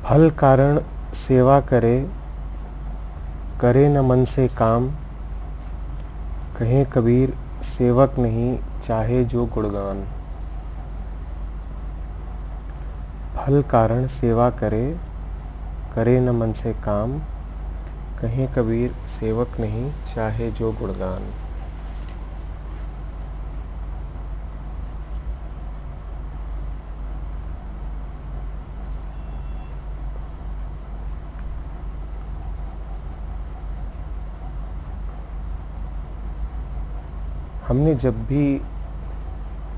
फल कारण सेवा करे, करे न मन से काम। कहे कबीर सेवक नहीं, चाहे जो गुणगान। फल कारण सेवा करे, करे न मन से काम। कहे कबीर सेवक नहीं, चाहे जो गुणगान। हमने जब भी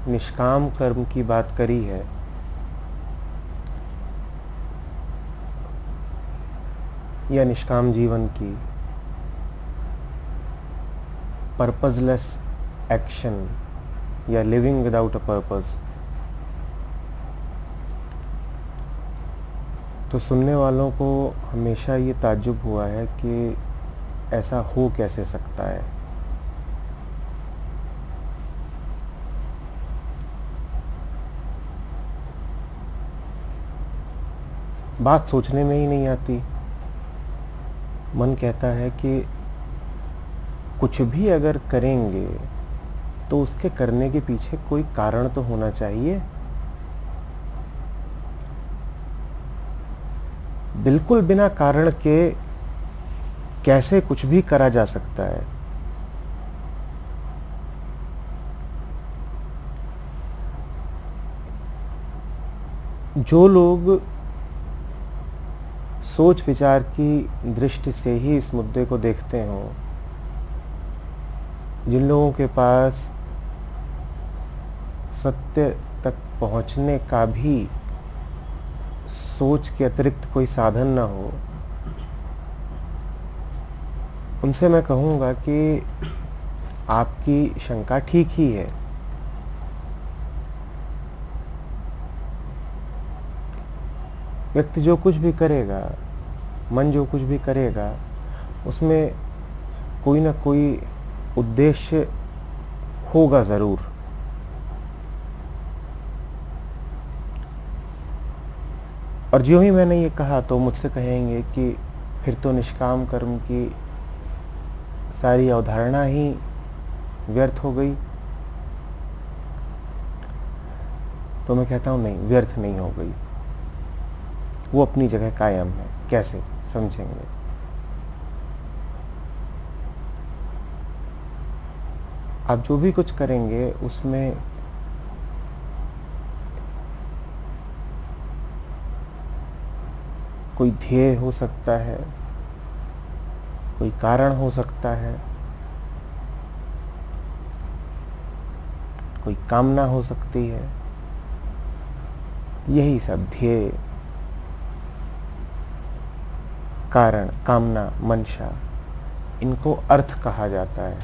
निष्काम कर्म की बात करी है, या निष्काम जीवन की, पर्पजलेस एक्शन या लिविंग विदाउट अ पर्पस, तो सुनने वालों को हमेशा ये ताज्जुब हुआ है कि ऐसा हो कैसे सकता है। बात सोचने में ही नहीं आती। मन कहता है कि कुछ भी अगर करेंगे तो उसके करने के पीछे कोई कारण तो होना चाहिए। बिल्कुल बिना कारण के कैसे कुछ भी करा जा सकता है। जो लोग सोच विचार की दृष्टि से ही इस मुद्दे को देखते हों, जिन लोगों के पास सत्य तक पहुंचने का भी सोच के अतिरिक्त कोई साधन ना हो, उनसे मैं कहूँगा कि आपकी शंका ठीक ही है। व्यक्ति जो कुछ भी करेगा, मन जो कुछ भी करेगा, उसमें कोई ना कोई उद्देश्य होगा ज़रूर। और जो ही मैंने ये कहा तो मुझसे कहेंगे कि फिर तो निष्काम कर्म की सारी अवधारणा ही व्यर्थ हो गई। तो मैं कहता हूँ नहीं, व्यर्थ नहीं हो गई, वो अपनी जगह कायम है। कैसे समझेंगे? आप जो भी कुछ करेंगे उसमें कोई ध्येय हो सकता है, कोई कारण हो सकता है, कोई कामना हो सकती है। यही सब ध्येय, कारण, कामना, मंशा, इनको अर्थ कहा जाता है।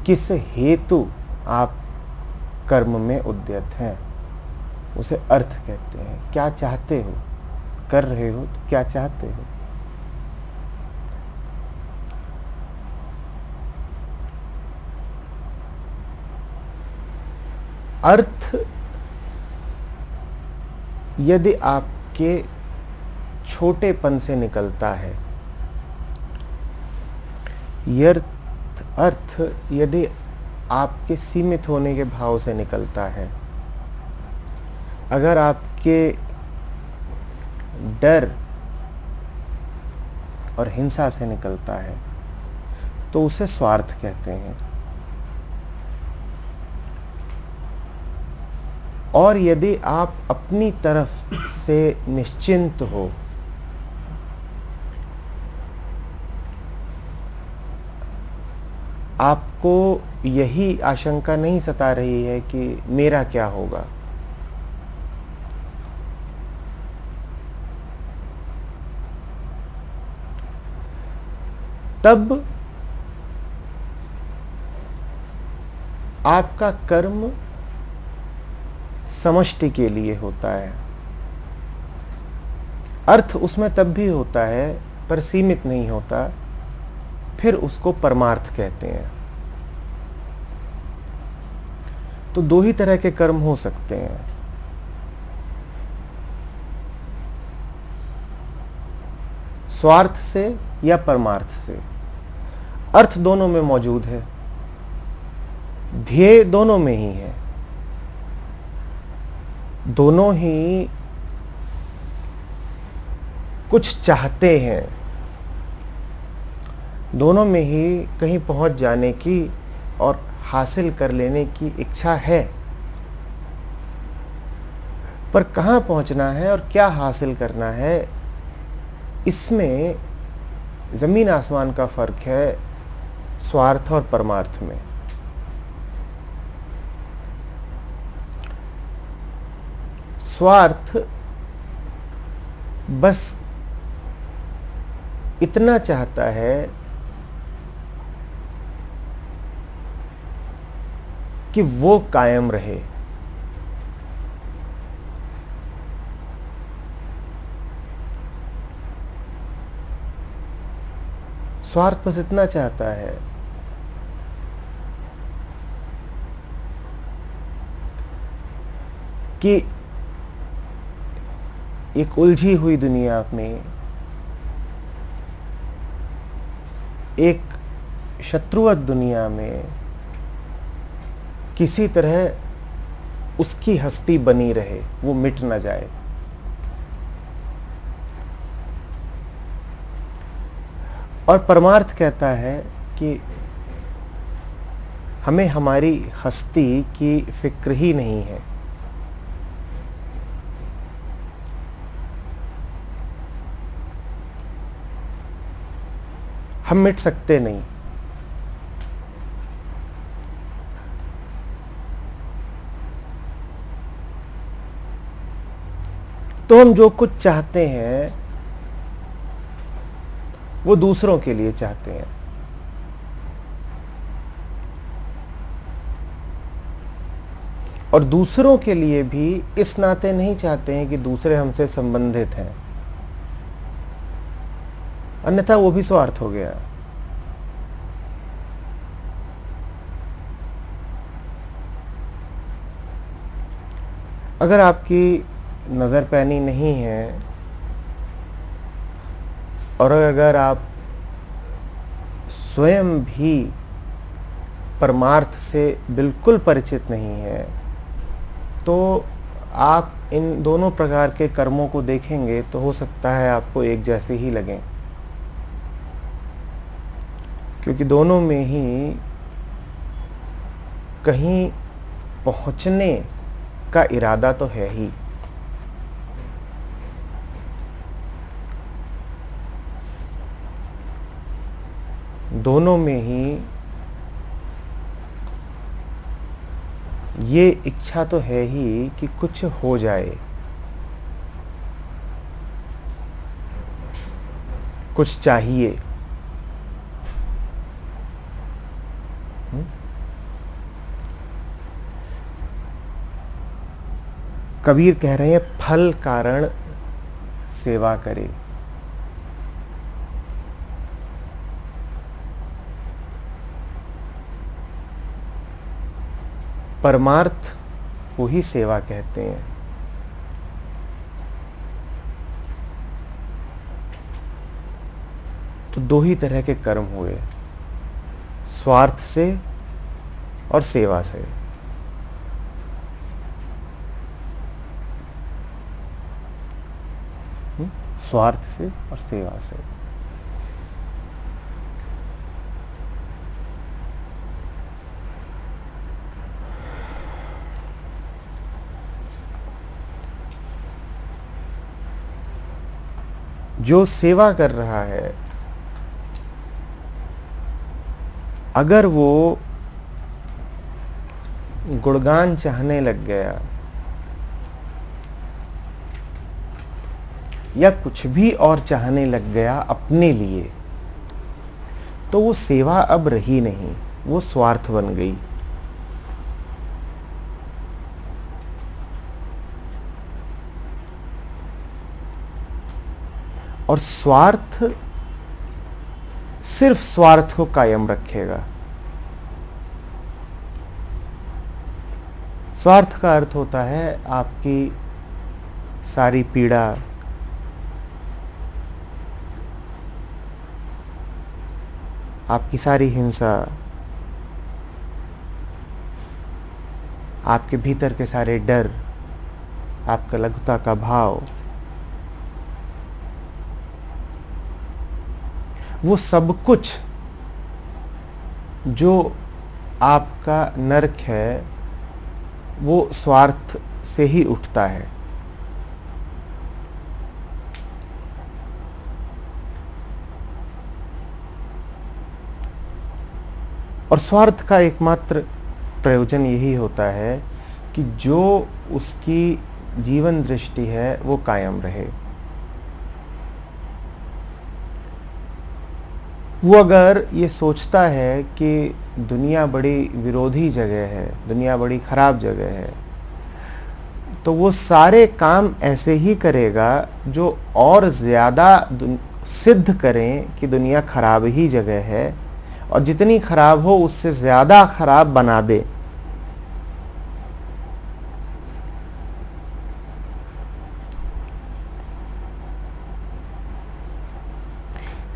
किस हेतु आप कर्म में उद्यत हैं, उसे अर्थ कहते हैं। क्या चाहते हो, कर रहे हो तो क्या चाहते हो। अर्थ यदि आपके छोटेपन से निकलता है, अर्थ यदि आपके सीमित होने के भाव से निकलता है, अगर आपके डर और हिंसा से निकलता है, तो उसे स्वार्थ कहते हैं। और यदि आप अपनी तरफ से निश्चिंत हो, आपको यही आशंका नहीं सता रही है कि मेरा क्या होगा, तब आपका कर्म समष्टि के लिए होता है। अर्थ उसमें तब भी होता है पर सीमित नहीं होता, फिर उसको परमार्थ कहते हैं। तो दो ही तरह के कर्म हो सकते हैं। स्वार्थ से या परमार्थ से। अर्थ दोनों में मौजूद है, ध्येय दोनों में ही है, दोनों ही कुछ चाहते हैं, दोनों में ही कहीं पहुंच जाने की और हासिल कर लेने की इच्छा है, पर कहाँ पहुंचना है और क्या हासिल करना है, इसमें जमीन आसमान का फर्क है स्वार्थ और परमार्थ में। स्वार्थ बस इतना चाहता है कि वो कायम रहे, स्वार्थ बस इतना चाहता है कि एक उलझी हुई दुनिया में, एक शत्रुवत दुनिया में किसी तरह उसकी हस्ती बनी रहे, वो मिट ना जाए। और परमार्थ कहता है कि हमें हमारी हस्ती की फिक्र ही नहीं है, हम मिट सकते नहीं। तो हम जो कुछ चाहते हैं वो दूसरों के लिए चाहते हैं, और दूसरों के लिए भी इस नाते नहीं चाहते हैं कि दूसरे हमसे संबंधित हैं, अन्यथा वो भी स्वार्थ हो गया। अगर आपकी नजर पैनी नहीं है और अगर आप स्वयं भी परमार्थ से बिल्कुल परिचित नहीं है, तो आप इन दोनों प्रकार के कर्मों को देखेंगे तो हो सकता है आपको एक जैसे ही लगें, क्योंकि दोनों में ही कहीं पहुंचने का इरादा तो है ही। दोनों में ही ये इच्छा तो है ही कि कुछ हो जाए, कुछ चाहिए। कबीर कह रहे हैं फल कारण सेवा करे। परमार्थ को ही सेवा कहते हैं। तो दो ही तरह के कर्म हुए, स्वार्थ से और सेवा से। स्वार्थ से और सेवा से। जो सेवा कर रहा है, अगर वो गुणगान चाहने लग गया या कुछ भी और चाहने लग गया अपने लिए, तो वो सेवा अब रही नहीं, वो स्वार्थ बन गई। और स्वार्थ सिर्फ स्वार्थ को कायम रखेगा। स्वार्थ का अर्थ होता है आपकी सारी पीड़ा, आपकी सारी हिंसा, आपके भीतर के सारे डर, आपका लघुता का भाव, वो सब कुछ जो आपका नरक है वो स्वार्थ से ही उठता है। और स्वार्थ का एकमात्र प्रयोजन यही होता है कि जो उसकी जीवन दृष्टि है वो कायम रहे। वो अगर ये सोचता है कि दुनिया बड़ी विरोधी जगह है, दुनिया बड़ी खराब जगह है, तो वो सारे काम ऐसे ही करेगा जो और ज़्यादा सिद्ध करें कि दुनिया खराब ही जगह है, और जितनी खराब हो उससे ज़्यादा खराब बना दे।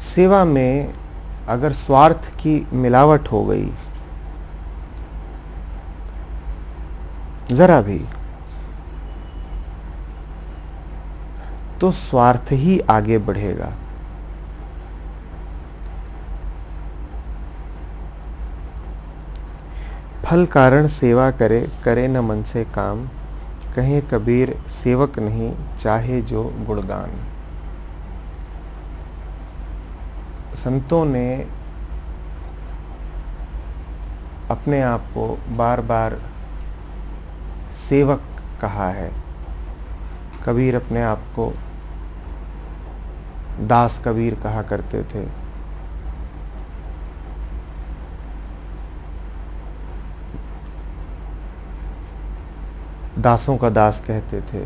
सेवा में अगर स्वार्थ की मिलावट हो गई जरा भी, तो स्वार्थ ही आगे बढ़ेगा। फल कारण सेवा करे, करे न मन से काम, कहे कबीर सेवक नहीं चाहे जो गुणगान। संतों ने अपने आप को बार बार सेवक कहा है। कबीर अपने आप को दास कबीर कहा करते थे। दासों का दास कहते थे।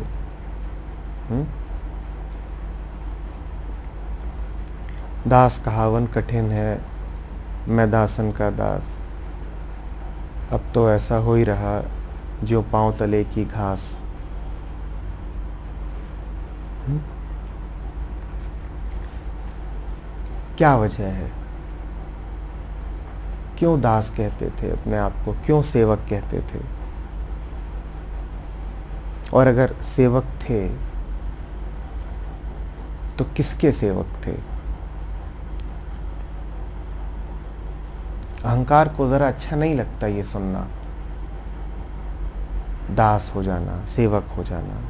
दास कहावन कठिन है, मैं दासन का दास। अब तो ऐसा हो ही रहा जो पांव तले की घास। क्या वजह है? क्यों दास कहते थे अपने आप को, क्यों सेवक कहते थे? और अगर सेवक थे तो किसके सेवक थे? अहंकार को जरा अच्छा नहीं लगता ये सुनना, दास हो जाना, सेवक हो जाना।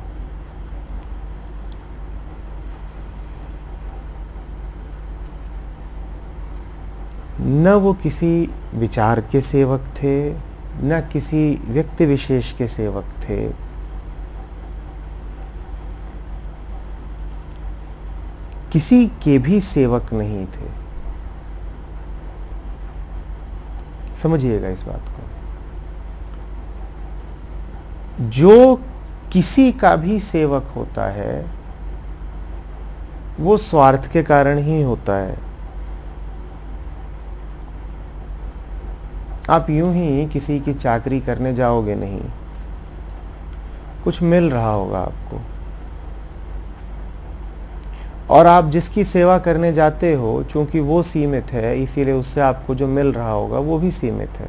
न वो किसी विचार के सेवक थे, न किसी व्यक्ति विशेष के सेवक थे। किसी के भी सेवक नहीं थे। समझिएगा इस बात को। जो किसी का भी सेवक होता है वो स्वार्थ के कारण ही होता है। आप यूं ही किसी की चाकरी करने जाओगे नहीं, कुछ मिल रहा होगा आपको, और आप जिसकी सेवा करने जाते हो चूंकि वो सीमित है, इसीलिए उससे आपको जो मिल रहा होगा वो भी सीमित है।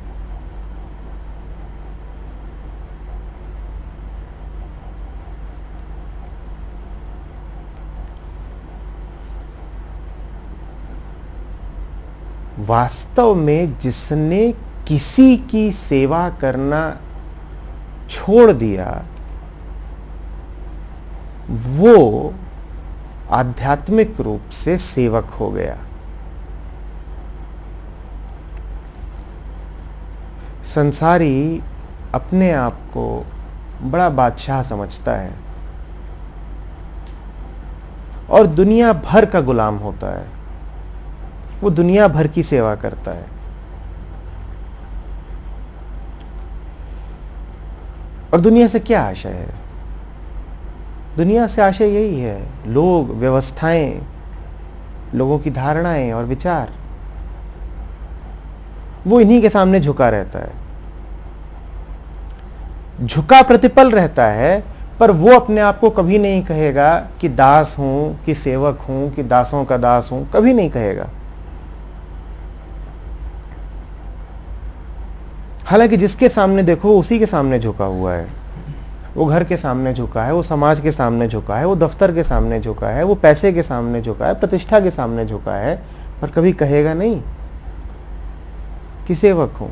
वास्तव में जिसने किसी की सेवा करना छोड़ दिया वो आध्यात्मिक रूप से सेवक हो गया। संसारी अपने आप को बड़ा बादशाह समझता है और दुनिया भर का गुलाम होता है। वो दुनिया भर की सेवा करता है और दुनिया से क्या आशय है? दुनिया से आशय यही है, लोग, व्यवस्थाएं, लोगों की धारणाएं और विचार, वो इन्हीं के सामने झुका रहता है, झुका प्रतिपल रहता है। पर वो अपने आप को कभी नहीं कहेगा कि दास हूं, कि सेवक हूं, कि दासों का दास हूं, कभी नहीं कहेगा। हालांकि जिसके सामने देखो वो उसी के सामने झुका हुआ है। वो घर के सामने झुका है, वो समाज के सामने झुका है, वो दफ्तर के सामने झुका है, वो पैसे के सामने झुका है, प्रतिष्ठा के सामने झुका है, पर कभी कहेगा नहीं कि सेवक हूं।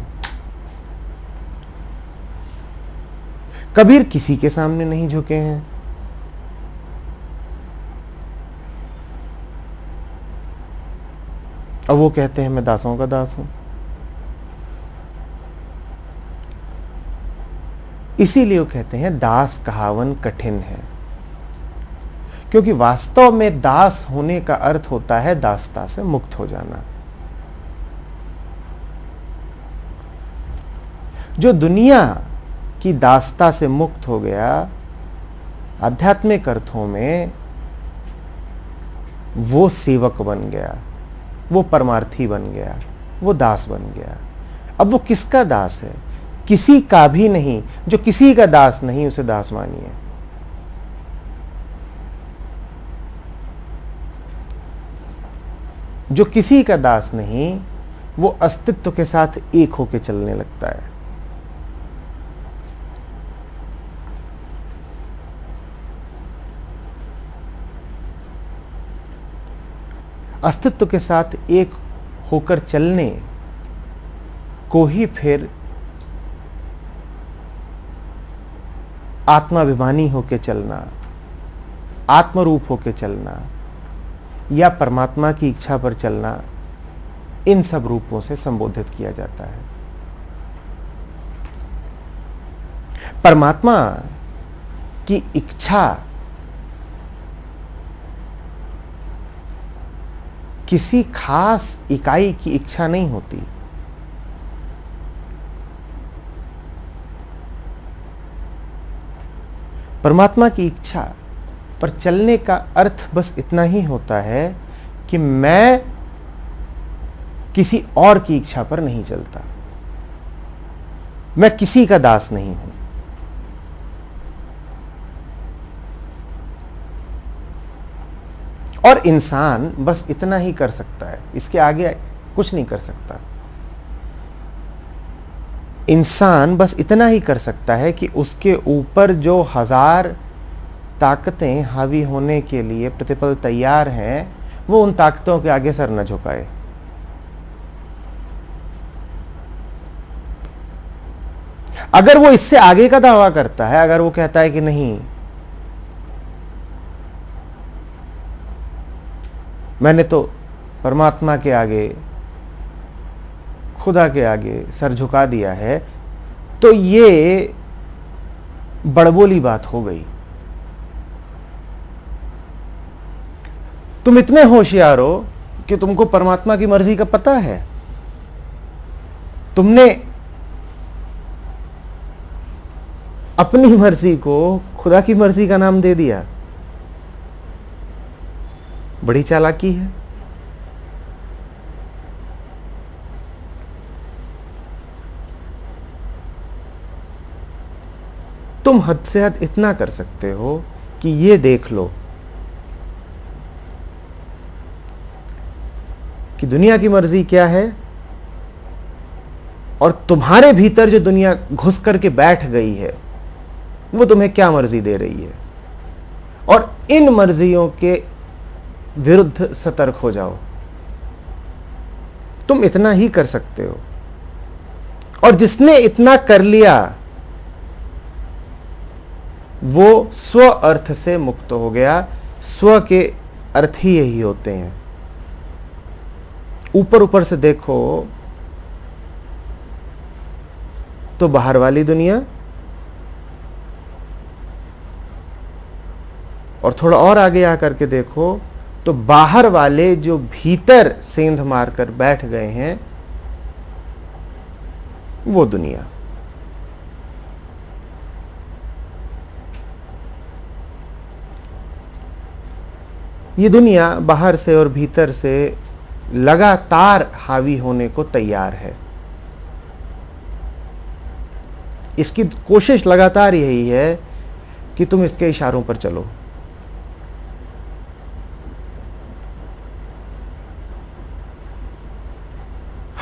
कबीर किसी के सामने नहीं झुके हैं। अब वो कहते हैं मैं दासों का दास हूं। इसीलिए वो कहते हैं दास कहावन कठिन है, क्योंकि वास्तव में दास होने का अर्थ होता है दासता से मुक्त हो जाना। जो दुनिया की दासता से मुक्त हो गया, आध्यात्मिक अर्थों में वो सेवक बन गया, वो परमार्थी बन गया, वो दास बन गया। अब वो किसका दास है? किसी का भी नहीं। जो किसी का दास नहीं उसे दास मानिए। जो किसी का दास नहीं वो अस्तित्व के साथ एक होकर चलने लगता है। अस्तित्व के साथ एक होकर चलने को ही फिर आत्माभिमानी होकर चलना, आत्मरूप होकर चलना या परमात्मा की इच्छा पर चलना, इन सब रूपों से संबोधित किया जाता है। परमात्मा की इच्छा किसी खास इकाई की इच्छा नहीं होती। परमात्मा की इच्छा पर चलने का अर्थ बस इतना ही होता है कि मैं किसी और की इच्छा पर नहीं चलता, मैं किसी का दास नहीं हूं। और इंसान बस इतना ही कर सकता है, इसके आगे कुछ नहीं कर सकता। इंसान बस इतना ही कर सकता है कि उसके ऊपर जो 1000 ताकतें हावी होने के लिए प्रतिपल तैयार हैं, वो उन ताकतों के आगे सर न झुकाए। अगर वो इससे आगे का दावा करता है, अगर वो कहता है कि नहीं, मैंने तो परमात्मा के आगे, खुदा के आगे सर झुका दिया है, तो ये बड़बोली बात हो गई। तुम इतने होशियार हो कि तुमको परमात्मा की मर्जी का पता है, तुमने अपनी मर्जी को खुदा की मर्जी का नाम दे दिया। बड़ी चालाकी है। तुम हद से हद इतना कर सकते हो कि ये देख लो कि दुनिया की मर्जी क्या है, और तुम्हारे भीतर जो दुनिया घुस करके बैठ गई है वो तुम्हें क्या मर्जी दे रही है, और इन मर्जियों के विरुद्ध सतर्क हो जाओ। तुम इतना ही कर सकते हो। और जिसने इतना कर लिया वो स्व अर्थ से मुक्त हो गया। स्व के अर्थ ही यही होते हैं। ऊपर ऊपर से देखो तो बाहर वाली दुनिया, और थोड़ा और आगे आकर के देखो तो बाहर वाले जो भीतर सेंध मारकर बैठ गए हैं वो दुनिया। ये दुनिया बाहर से और भीतर से लगातार हावी होने को तैयार है। इसकी कोशिश लगातार यही है कि तुम इसके इशारों पर चलो।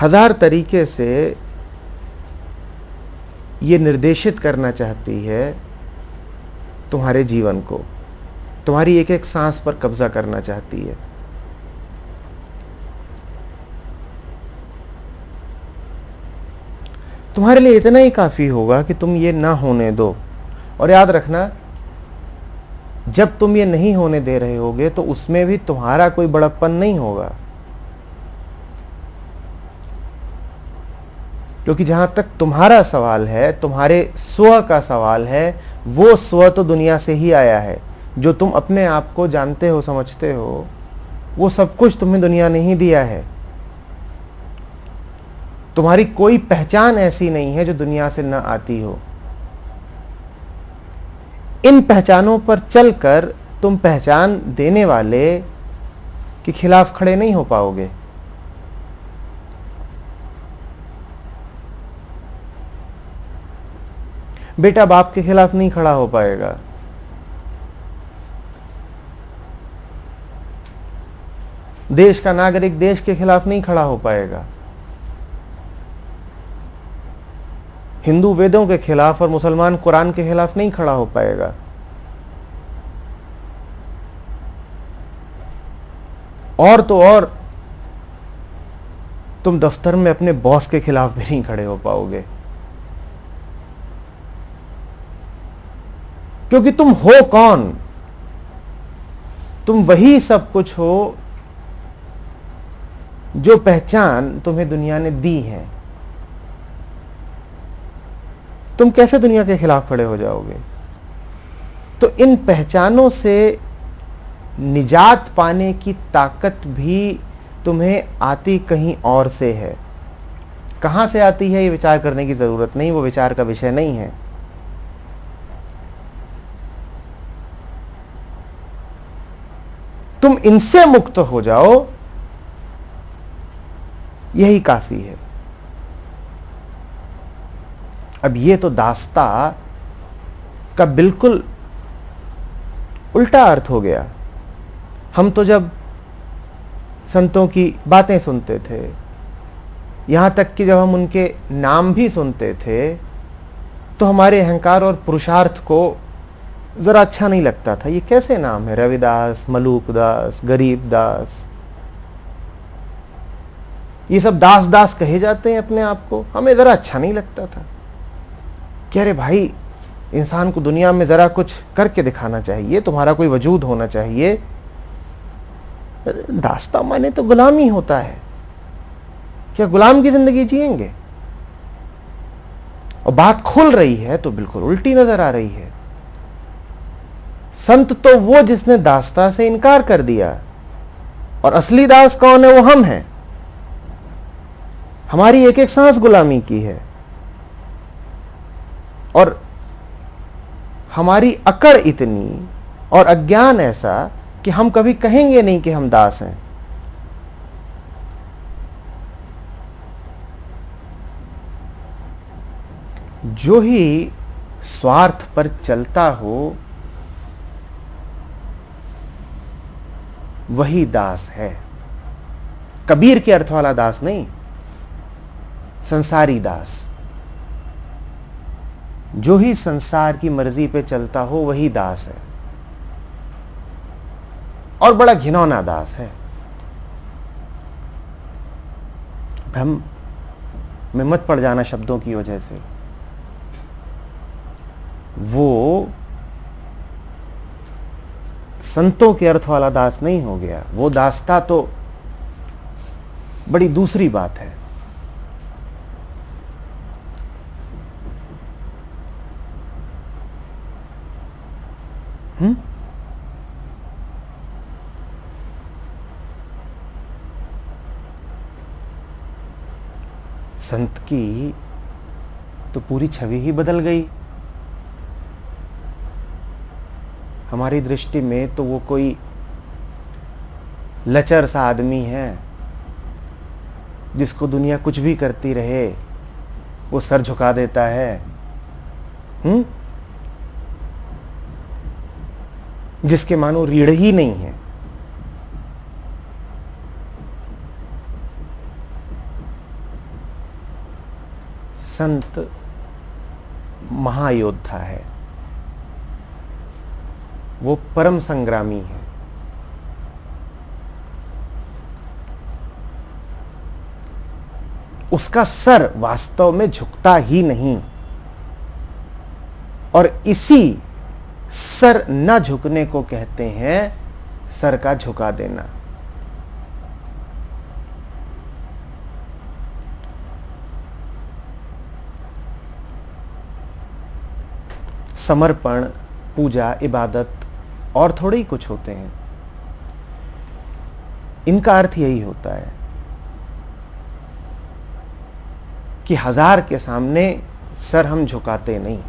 हजार तरीके से ये निर्देशित करना चाहती है तुम्हारे जीवन को, तुम्हारी एक एक सांस पर कब्जा करना चाहती है। तुम्हारे लिए इतना ही काफी होगा कि तुम ये ना होने दो। और याद रखना, जब तुम ये नहीं होने दे रहे होगे तो उसमें भी तुम्हारा कोई बड़प्पन नहीं होगा, क्योंकि जहां तक तुम्हारा सवाल है, तुम्हारे स्व का सवाल है, वो स्व तो दुनिया से ही आया है। जो तुम अपने आप को जानते हो, समझते हो, वो सब कुछ तुम्हें दुनिया ने ही दिया है। तुम्हारी कोई पहचान ऐसी नहीं है जो दुनिया से न आती हो। इन पहचानों पर चलकर तुम पहचान देने वाले के खिलाफ खड़े नहीं हो पाओगे। बेटा बाप के खिलाफ नहीं खड़ा हो पाएगा, देश का नागरिक देश के खिलाफ नहीं खड़ा हो पाएगा, हिंदू वेदों के खिलाफ और मुसलमान कुरान के खिलाफ नहीं खड़ा हो पाएगा। और तो और तुम दफ्तर में अपने बॉस के खिलाफ भी नहीं खड़े हो पाओगे, क्योंकि तुम हो कौन? तुम वही सब कुछ हो जो पहचान तुम्हें दुनिया ने दी है। तुम कैसे दुनिया के खिलाफ खड़े हो जाओगे? तो इन पहचानों से निजात पाने की ताकत भी तुम्हें आती कहीं और से है। कहां से आती है ये विचार करने की जरूरत नहीं, वो विचार का विषय नहीं है। तुम इनसे मुक्त हो जाओ, यही काफी है। अब ये तो दास्ता का बिल्कुल उल्टा अर्थ हो गया। हम तो जब संतों की बातें सुनते थे, यहां तक कि जब हम उनके नाम भी सुनते थे, तो हमारे अहंकार और पुरुषार्थ को जरा अच्छा नहीं लगता था। ये कैसे नाम है? रविदास, मलूकदास, गरीबदास, ये सब दास दास कहे जाते हैं अपने आप को। हमें जरा अच्छा नहीं लगता था कि अरे भाई, इंसान को दुनिया में जरा कुछ करके दिखाना चाहिए, तुम्हारा कोई वजूद होना चाहिए। दास्ता माने तो गुलामी होता है। क्या गुलाम की जिंदगी जिएंगे? और बात खुल रही है तो बिल्कुल उल्टी नजर आ रही है। संत तो वो जिसने दास्ता से इनकार कर दिया, और असली दास कौन है? वो हम हैं। हमारी एक एक सांस गुलामी की है, और हमारी अकड़ इतनी और अज्ञान ऐसा कि हम कभी कहेंगे नहीं कि हम दास हैं। जो ही स्वार्थ पर चलता हो वही दास है। कबीर के अर्थ वाला दास नहीं, संसारी दास। जो ही संसार की मर्जी पे चलता हो वही दास है, और बड़ा घिनौना दास है। भ्रम में मत पड़ जाना शब्दों की वजह से। वो संतों के अर्थ वाला दास नहीं हो गया। वो दास्ता तो बड़ी दूसरी बात है। संत की तो पूरी छवि ही बदल गई। हमारी दृष्टि में तो वो कोई लचर सा आदमी है जिसको दुनिया कुछ भी करती रहे वो सर झुका देता है। जिसके मानो रीढ़ ही नहीं है। संत महायोद्धा है, वो परम संग्रामी है। उसका सर वास्तव में झुकता ही नहीं, और इसी सर न झुकने को कहते हैं सर का झुका देना। समर्पण, पूजा, इबादत और थोड़े ही कुछ होते हैं। इनका अर्थ यही होता है कि हजार के सामने सर हम झुकाते नहीं।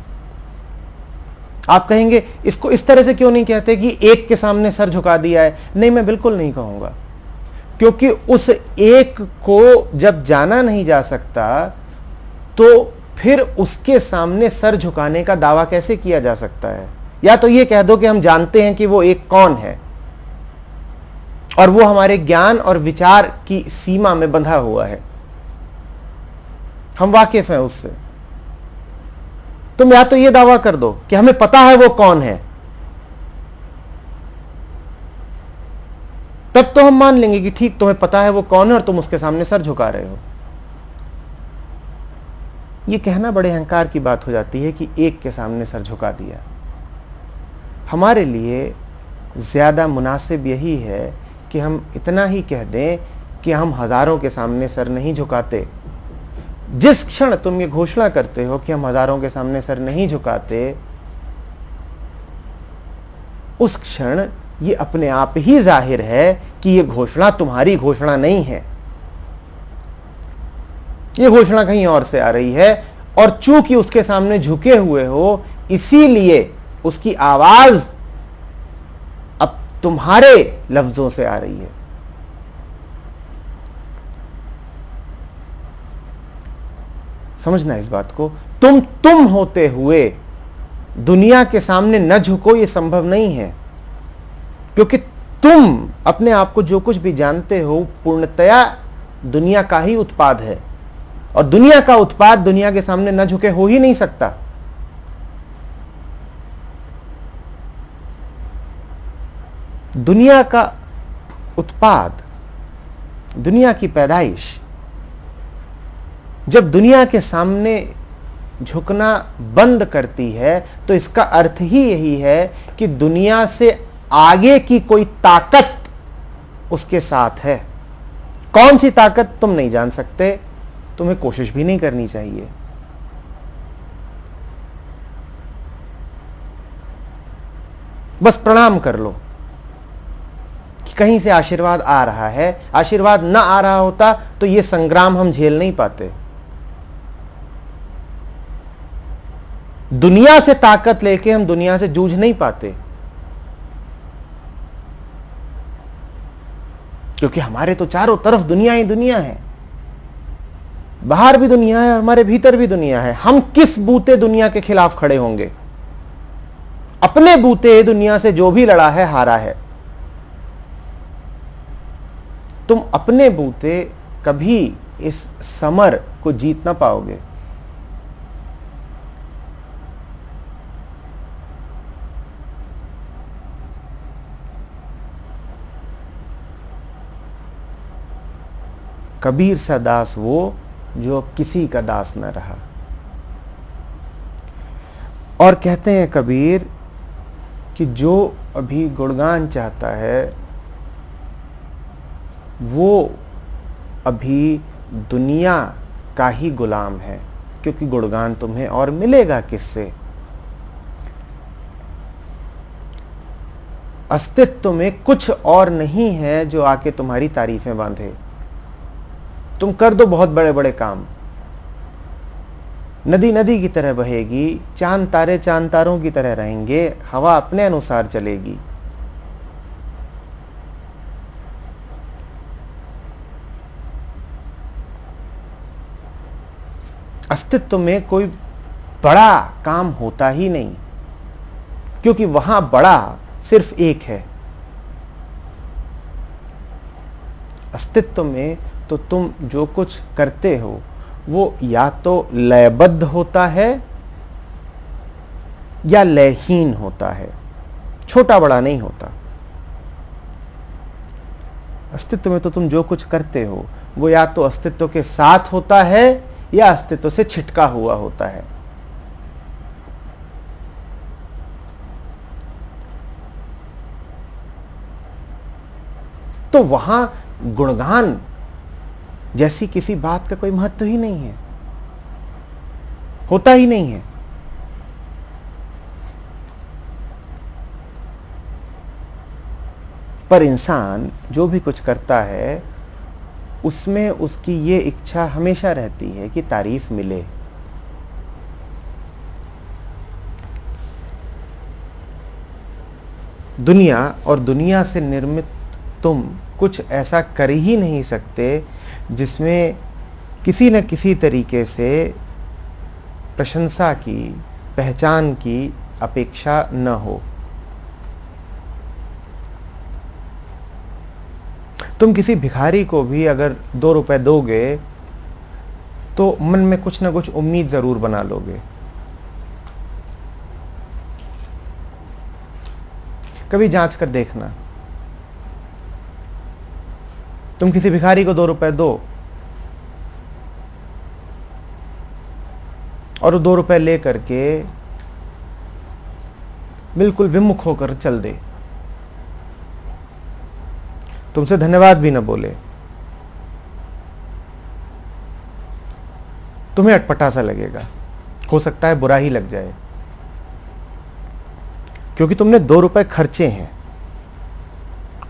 आप कहेंगे इसको इस तरह से क्यों नहीं कहते कि एक के सामने सर झुका दिया है? नहीं, मैं बिल्कुल नहीं कहूंगा, क्योंकि उस एक को जब जाना नहीं जा सकता तो फिर उसके सामने सर झुकाने का दावा कैसे किया जा सकता है? या तो ये कह दो कि हम जानते हैं कि वो एक कौन है और वो हमारे ज्ञान और विचार की सीमा में बंधा हुआ है, हम वाकिफ हैं उससे। तुम या तो ये दावा कर दो कि हमें पता है वो कौन है, तब तो हम मान लेंगे कि ठीक, तुम्हें पता है वो कौन है और तुम उसके सामने सर झुका रहे हो। ये कहना बड़े अहंकार की बात हो जाती है कि एक के सामने सर झुका दिया। हमारे लिए ज्यादा मुनासिब यही है कि हम इतना ही कह दें कि हम हजारों के सामने सर नहीं झुकाते। जिस क्षण तुम ये घोषणा करते हो कि हम हजारों के सामने सर नहीं झुकाते, उस क्षण ये अपने आप ही जाहिर है कि ये घोषणा तुम्हारी घोषणा नहीं है, ये घोषणा कहीं और से आ रही है। और चूंकि उसके सामने झुके हुए हो, इसीलिए उसकी आवाज अब तुम्हारे लफ्जों से आ रही है। समझना इस बात को। तुम होते हुए दुनिया के सामने न झुको, यह संभव नहीं है, क्योंकि तुम अपने आप को जो कुछ भी जानते हो पूर्णतया दुनिया का ही उत्पाद है, और दुनिया का उत्पाद दुनिया के सामने न झुके हो ही नहीं सकता। दुनिया का उत्पाद, दुनिया की पैदाइश जब दुनिया के सामने झुकना बंद करती है, तो इसका अर्थ ही यही है कि दुनिया से आगे की कोई ताकत उसके साथ है। कौन सी ताकत तुम नहीं जान सकते, तुम्हें कोशिश भी नहीं करनी चाहिए। बस प्रणाम कर लो कि कहीं से आशीर्वाद आ रहा है। आशीर्वाद ना आ रहा होता तो यह संग्राम हम झेल नहीं पाते। दुनिया से ताकत लेके हम दुनिया से जूझ नहीं पाते, क्योंकि हमारे तो चारों तरफ दुनिया ही दुनिया है। बाहर भी दुनिया है, हमारे भीतर भी दुनिया है। हम किस बूते दुनिया के खिलाफ खड़े होंगे? अपने बूते दुनिया से जो भी लड़ा है हारा है। तुम अपने बूते कभी इस समर को जीत ना पाओगे। कबीर सा दास वो जो अब किसी का दास न रहा। और कहते हैं कबीर कि जो अभी गुणगान चाहता है वो अभी दुनिया का ही गुलाम है, क्योंकि गुणगान तुम्हें और मिलेगा किससे? अस्तित्व में कुछ और नहीं है जो आके तुम्हारी तारीफें बांधे। तुम कर दो बहुत बड़े बड़े काम, नदी नदी की तरह बहेगी, चांद तारे चांद तारों की तरह रहेंगे, हवा अपने अनुसार चलेगी। अस्तित्व में कोई बड़ा काम होता ही नहीं, क्योंकि वहां बड़ा सिर्फ एक है। अस्तित्व में तो तुम जो कुछ करते हो वो या तो लयबद्ध होता है या लयहीन होता है, छोटा बड़ा नहीं होता। अस्तित्व में तो तुम जो कुछ करते हो वो या तो अस्तित्व के साथ होता है या अस्तित्व से छिटका हुआ होता है। तो वहां गुणगान जैसी किसी बात का कोई महत्व ही नहीं है, होता ही नहीं है। पर इंसान जो भी कुछ करता है उसमें उसकी ये इच्छा हमेशा रहती है कि तारीफ मिले। दुनिया और दुनिया से निर्मित तुम कुछ ऐसा कर ही नहीं सकते जिसमें किसी न किसी तरीके से प्रशंसा की, पहचान की अपेक्षा न हो। तुम किसी भिखारी को भी अगर 2 रुपए दोगे तो मन में कुछ ना कुछ उम्मीद जरूर बना लोगे। कभी जांच कर देखना, तुम किसी भिखारी को 2 रुपए दो और वो 2 रुपए ले करके बिल्कुल विमुख होकर चल दे, तुमसे धन्यवाद भी न बोले, तुम्हें अटपटा सा लगेगा, हो सकता है बुरा ही लग जाए, क्योंकि तुमने 2 रुपए खर्चे हैं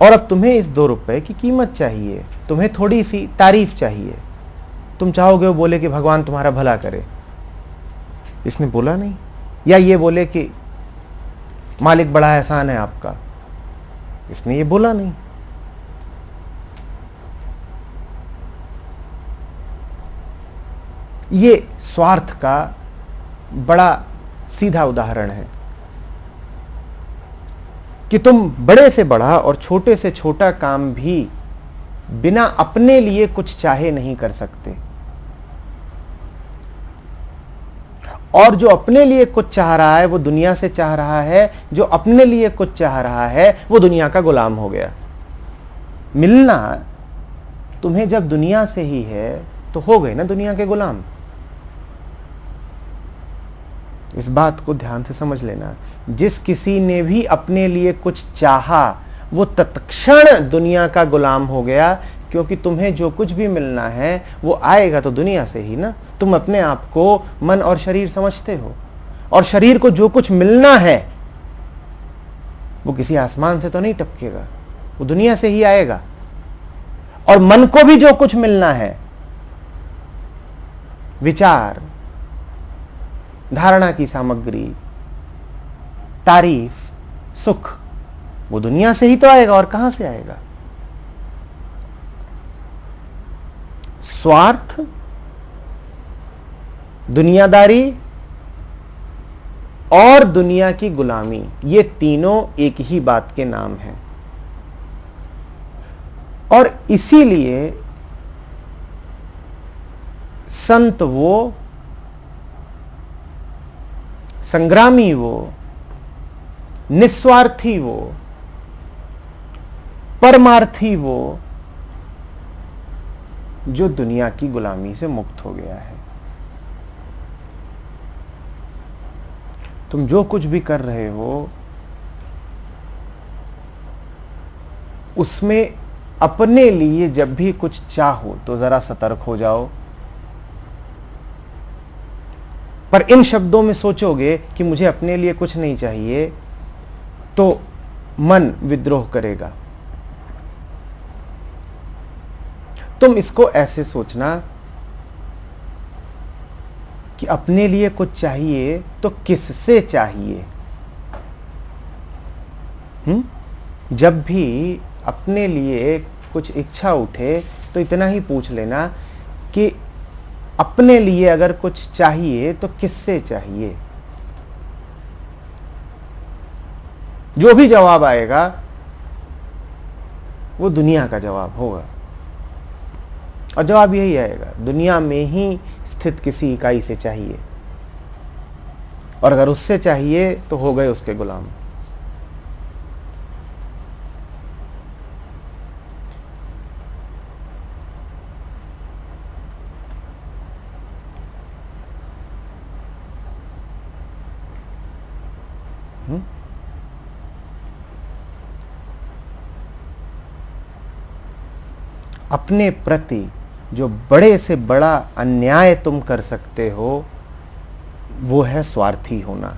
और अब तुम्हें इस 2 रुपए की कीमत चाहिए, तुम्हें थोड़ी सी तारीफ चाहिए। तुम चाहोगे वो बोले कि भगवान तुम्हारा भला करे, इसने बोला नहीं, या ये बोले कि मालिक बड़ा एहसान है आपका, इसने ये बोला नहीं। ये स्वार्थ का बड़ा सीधा उदाहरण है कि तुम बड़े से बड़ा और छोटे से छोटा काम भी बिना अपने लिए कुछ चाहे नहीं कर सकते, और जो अपने लिए कुछ चाह रहा है वो दुनिया से चाह रहा है, जो अपने लिए कुछ चाह रहा है वो दुनिया का गुलाम हो गया। मिलना तुम्हें जब दुनिया से ही है तो हो गए ना दुनिया के गुलाम। इस बात को ध्यान से समझ लेना, जिस किसी ने भी अपने लिए कुछ चाहा वो तत्क्षण दुनिया का गुलाम हो गया, क्योंकि तुम्हें जो कुछ भी मिलना है वो आएगा तो दुनिया से ही ना। तुम अपने आप को मन और शरीर समझते हो, और शरीर को जो कुछ मिलना है वो किसी आसमान से तो नहीं टपकेगा, वो दुनिया से ही आएगा। और मन को भी जो कुछ मिलना है, विचार, धारणा की सामग्री, तारीफ, सुख, वो दुनिया से ही तो आएगा, और कहां से आएगा। स्वार्थ, दुनियादारी और दुनिया की गुलामी, ये तीनों एक ही बात के नाम हैं। और इसीलिए संत वो, संग्रामी वो, निस्वार्थी वो, परमार्थी वो, जो दुनिया की गुलामी से मुक्त हो गया है। तुम जो कुछ भी कर रहे हो उसमें अपने लिए जब भी कुछ चाहो तो जरा सतर्क हो जाओ। पर इन शब्दों में सोचोगे कि मुझे अपने लिए कुछ नहीं चाहिए तो मन विद्रोह करेगा। तुम इसको ऐसे सोचना कि अपने लिए कुछ चाहिए तो किससे चाहिए। जब भी अपने लिए कुछ इच्छा उठे तो इतना ही पूछ लेना कि अपने लिए अगर कुछ चाहिए तो किससे चाहिए। जो भी जवाब आएगा वो दुनिया का जवाब होगा, और जवाब यही आएगा, दुनिया में ही स्थित किसी इकाई से चाहिए। और अगर उससे चाहिए तो हो गए उसके गुलाम। अपने प्रति जो बड़े से बड़ा अन्याय तुम कर सकते हो वो है स्वार्थी होना।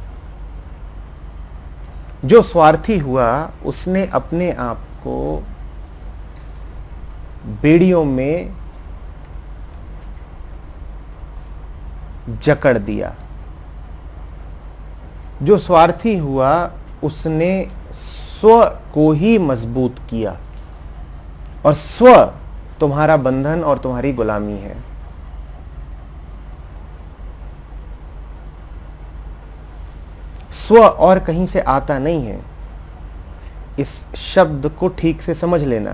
जो स्वार्थी हुआ उसने अपने आप को बेड़ियों में जकड़ दिया। जो स्वार्थी हुआ उसने स्व को ही मजबूत किया, और स्व तुम्हारा बंधन और तुम्हारी गुलामी है। स्व और कहीं से आता नहीं है। इस शब्द को ठीक से समझ लेना।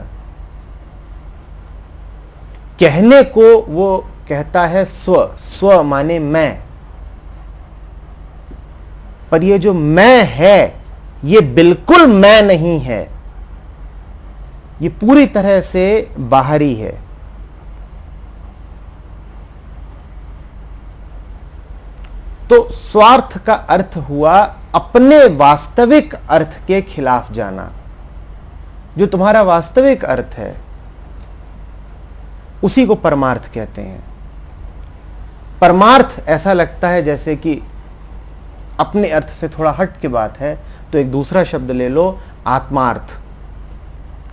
कहने को वो कहता है स्व, स्व माने मैं, पर ये जो मैं है ये बिल्कुल मैं नहीं है, ये पूरी तरह से बाहरी है। तो स्वार्थ का अर्थ हुआ अपने वास्तविक अर्थ के खिलाफ जाना। जो तुम्हारा वास्तविक अर्थ है उसी को परमार्थ कहते हैं। परमार्थ ऐसा लगता है जैसे कि अपने अर्थ से थोड़ा हट के बात है, तो एक दूसरा शब्द ले लो, आत्मार्थ।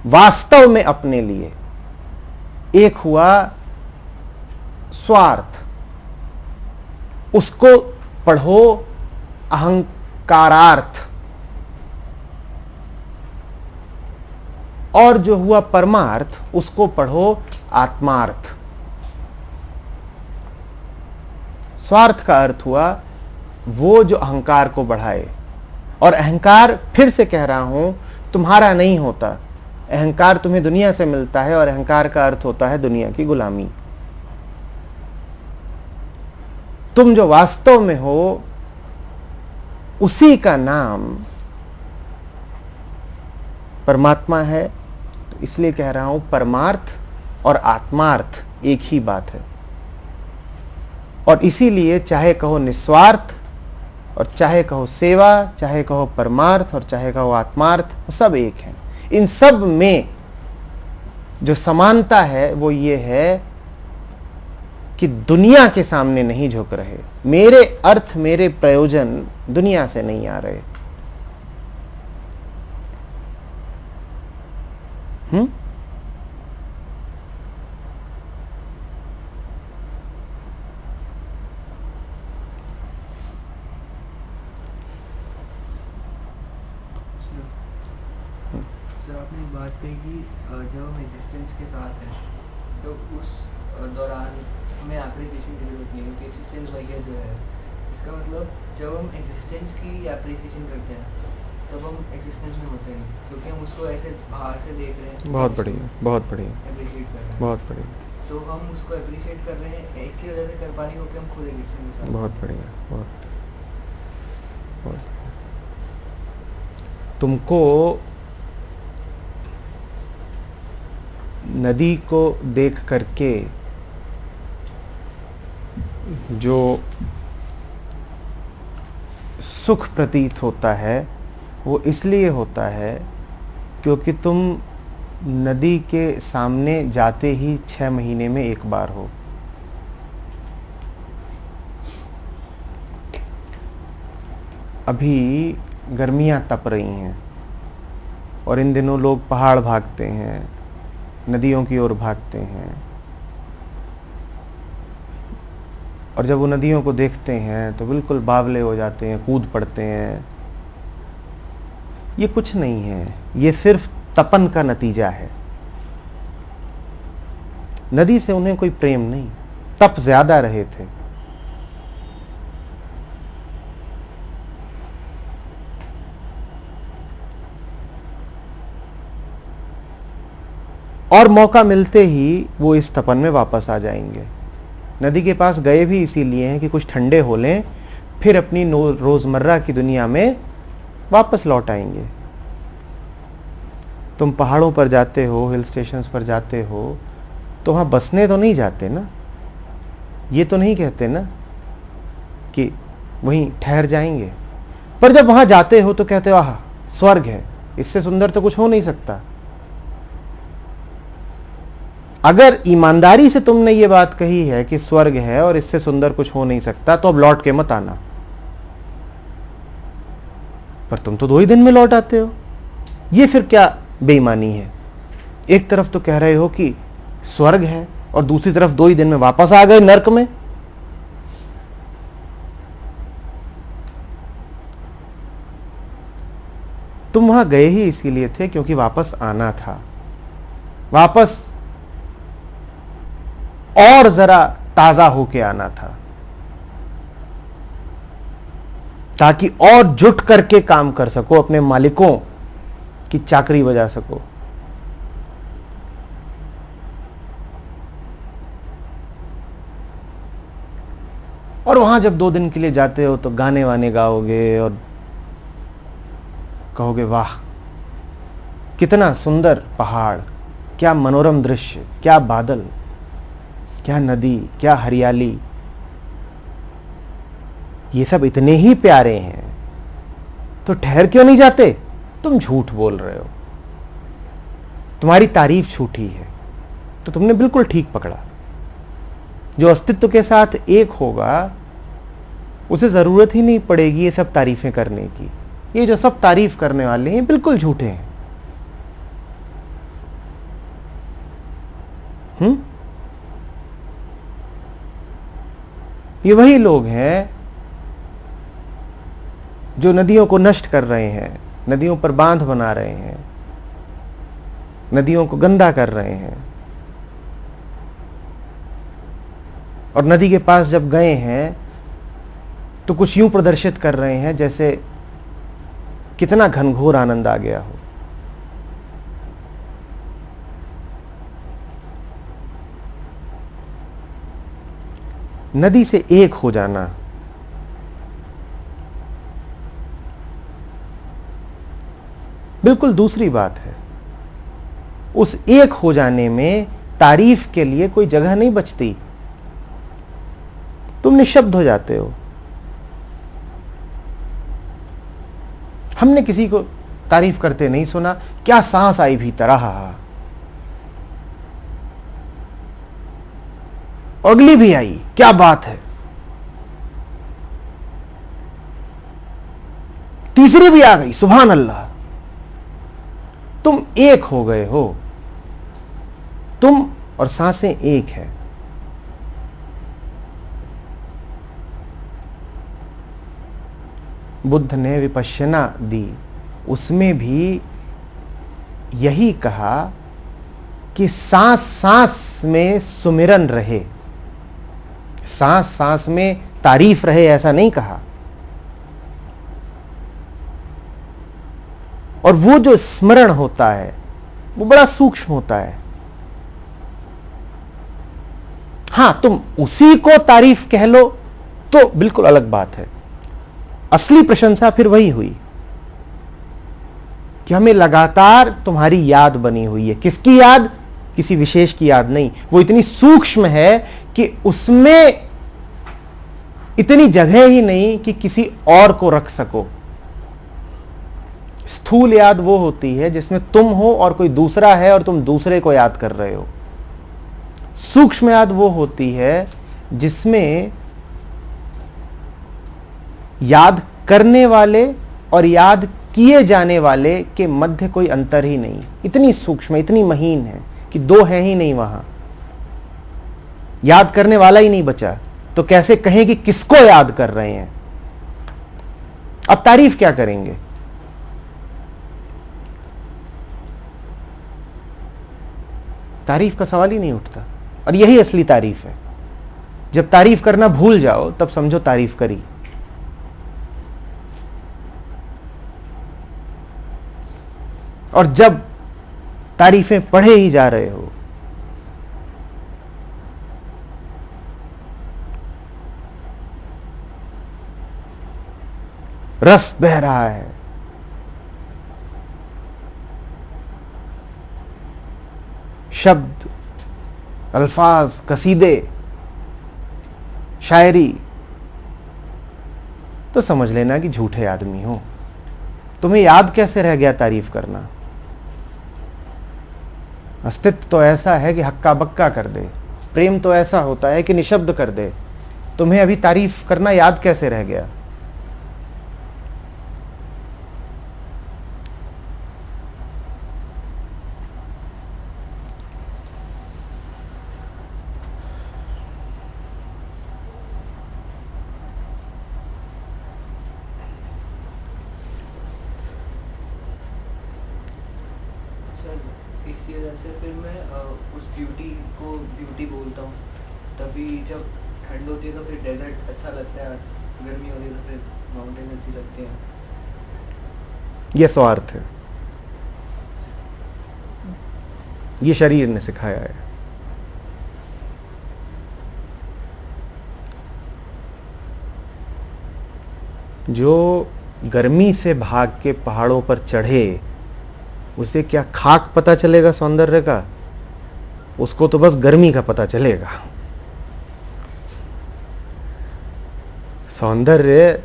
वास्तव में अपने लिए। एक हुआ स्वार्थ, उसको पढ़ो अहंकारार्थ। और जो हुआ परमार्थ उसको पढ़ो आत्मार्थ। स्वार्थ का अर्थ हुआ वो जो अहंकार को बढ़ाए, और अहंकार फिर से कह रहा हूं तुम्हारा नहीं होता। अहंकार तुम्हें दुनिया से मिलता है, और अहंकार का अर्थ होता है दुनिया की गुलामी। तुम जो वास्तव में हो उसी का नाम परमात्मा है। तो इसलिए कह रहा हूं परमार्थ और आत्मार्थ एक ही बात है। और इसीलिए चाहे कहो निस्वार्थ, और चाहे कहो सेवा, चाहे कहो परमार्थ, और चाहे कहो आत्मार्थ, सब एक हैं। इन सब में जो समानता है वो ये है कि दुनिया के सामने नहीं झुक रहे। मेरे अर्थ, मेरे प्रयोजन दुनिया से नहीं आ रहे। आपने बात कही कि जब हम एग्जिस्टेंस के साथ हैं तो उस दौरान हमें एप्रिसिएशन की जरूरत नहीं, क्योंकि एग्जिस्टेंस वही है जो है। इसका मतलब जब हम एग्जिस्टेंस की एप्रिसिएशन करते हैं तब हम एग्जिस्टेंस में होते नहीं, क्योंकि हम उसको ऐसे बाहर से देख रहे हैं। बहुत बढ़िया, बहुत बढ़िया, एप्रिशिएट कर रहे हैं, बहुत बढ़िया। तो हम उसको एप्रिशिएट कर रहे हैं इसलिए वजह से कर पा रही हो कि हम खुद एग्जिस्टेंस के साथ। बहुत बढ़िया, बहुत बहुत। तुमको नदी को देख करके जो सुख प्रतीत होता है वो इसलिए होता है क्योंकि तुम नदी के सामने जाते ही 6 महीने में एक बार हो। अभी गर्मियां तप रही हैं और इन दिनों लोग पहाड़ भागते हैं, नदियों की ओर भागते हैं, और जब वो नदियों को देखते हैं तो बिल्कुल बावले हो जाते हैं, कूद पड़ते हैं। ये कुछ नहीं है, ये सिर्फ तपन का नतीजा है। नदी से उन्हें कोई प्रेम नहीं, तप ज्यादा रहे थे। और मौका मिलते ही वो इस तपन में वापस आ जाएंगे। नदी के पास गए भी इसीलिए हैं कि कुछ ठंडे हो लें, फिर अपनी रोजमर्रा की दुनिया में वापस लौट आएंगे। तुम पहाड़ों पर जाते हो, हिल स्टेशंस पर जाते हो, तो वहां बसने तो नहीं जाते ना, ये तो नहीं कहते ना कि वहीं ठहर जाएंगे, पर जब वहां जाते हो तो कहते हो आह स्वर्ग है, इससे सुंदर तो कुछ हो नहीं सकता। अगर ईमानदारी से तुमने ये बात कही है कि स्वर्ग है और इससे सुंदर कुछ हो नहीं सकता, तो अब लौट के मत आना। पर तुम तो 2 ही दिन में लौट आते हो, ये फिर क्या बेईमानी है? एक तरफ तो कह रहे हो कि स्वर्ग है और दूसरी तरफ 2 ही दिन में वापस आ गए नर्क में। तुम वहां गए ही इसीलिए थे क्योंकि वापस आना था, वापस और जरा ताजा होके आना था, ताकि और जुट करके काम कर सको, अपने मालिकों की चाकरी बजा सको। और वहां जब 2 दिन के लिए जाते हो तो गाने वाने गाओगे और कहोगे वाह कितना सुंदर पहाड़, क्या मनोरम दृश्य, क्या बादल, क्या नदी, क्या हरियाली, ये सब इतने ही प्यारे हैं, तो ठहर क्यों नहीं जाते? तुम झूठ बोल रहे हो, तुम्हारी तारीफ झूठी है। तो तुमने बिल्कुल ठीक पकड़ा। जो अस्तित्व के साथ एक होगा उसे जरूरत ही नहीं पड़ेगी ये सब तारीफें करने की। ये जो सब तारीफ करने वाले हैं बिल्कुल झूठे हैं। ये वही लोग हैं जो नदियों को नष्ट कर रहे हैं, नदियों पर बांध बना रहे हैं, नदियों को गंदा कर रहे हैं। और नदी के पास जब गए हैं तो कुछ यूं प्रदर्शित कर रहे हैं जैसे कितना घनघोर आनंद आ गया हो। नदी से एक हो जाना बिल्कुल दूसरी बात है। उस एक हो जाने में तारीफ के लिए कोई जगह नहीं बचती, तुम निशब्द हो जाते हो। हमने किसी को तारीफ करते नहीं सुना, क्या सांस आई भीतर, अगली भी आई, क्या बात है, तीसरी भी आ गई, सुभान अल्लाह। तुम एक हो गए हो, तुम और सांसें एक है। बुद्ध ने विपश्यना दी, उसमें भी यही कहा कि सांस सांस में सुमिरन रहे, सांस सांस में तारीफ रहे, ऐसा नहीं कहा। और वो जो स्मरण होता है वो बड़ा सूक्ष्म होता है। हां, तुम उसी को तारीफ कह लो तो बिल्कुल अलग बात है। असली प्रशंसा फिर वही हुई कि हमें लगातार तुम्हारी याद बनी हुई है। किसकी याद? किसी विशेष की याद नहीं। वो इतनी सूक्ष्म है कि उसमें इतनी जगह ही नहीं कि किसी और को रख सको। स्थूल याद वो होती है जिसमें तुम हो और कोई दूसरा है और तुम दूसरे को याद कर रहे हो। सूक्ष्म याद वो होती है जिसमें याद करने वाले और याद किए जाने वाले के मध्य कोई अंतर ही नहीं। इतनी सूक्ष्म, इतनी महीन है कि 2 है ही नहीं वहां। याद करने वाला ही नहीं बचा तो कैसे कहें कि किसको याद कर रहे हैं? अब तारीफ क्या करेंगे? तारीफ का सवाल ही नहीं उठता। और यही असली तारीफ है। जब तारीफ करना भूल जाओ तब समझो तारीफ करी। और जब तारीफें पढ़े ही जा रहे हो रस बह रहा है, शब्द, अल्फाज, कसीदे, शायरी, तो समझ लेना कि झूठे आदमी हो। तुम्हें याद कैसे रह गया तारीफ करना? अस्तित्व तो ऐसा है कि हक्का बक्का कर दे, प्रेम तो ऐसा होता है कि निशब्द कर दे। तुम्हें अभी तारीफ करना याद कैसे रह गया? इसी वजह से फिर मैं उस ब्यूटी को ब्यूटी बोलता हूँ। तभी जब ठंड होती है तो फिर डेजर्ट अच्छा लगता है, गर्मी होती है तो फिर माउंटेन अच्छी लगती हैं। यह स्वार्थ है, ये शरीर ने सिखाया है। जो गर्मी से भाग के पहाड़ों पर चढ़े, उसे क्या खाक पता चलेगा सौंदर्य का? उसको तो बस गर्मी का पता चलेगा। सौंदर्य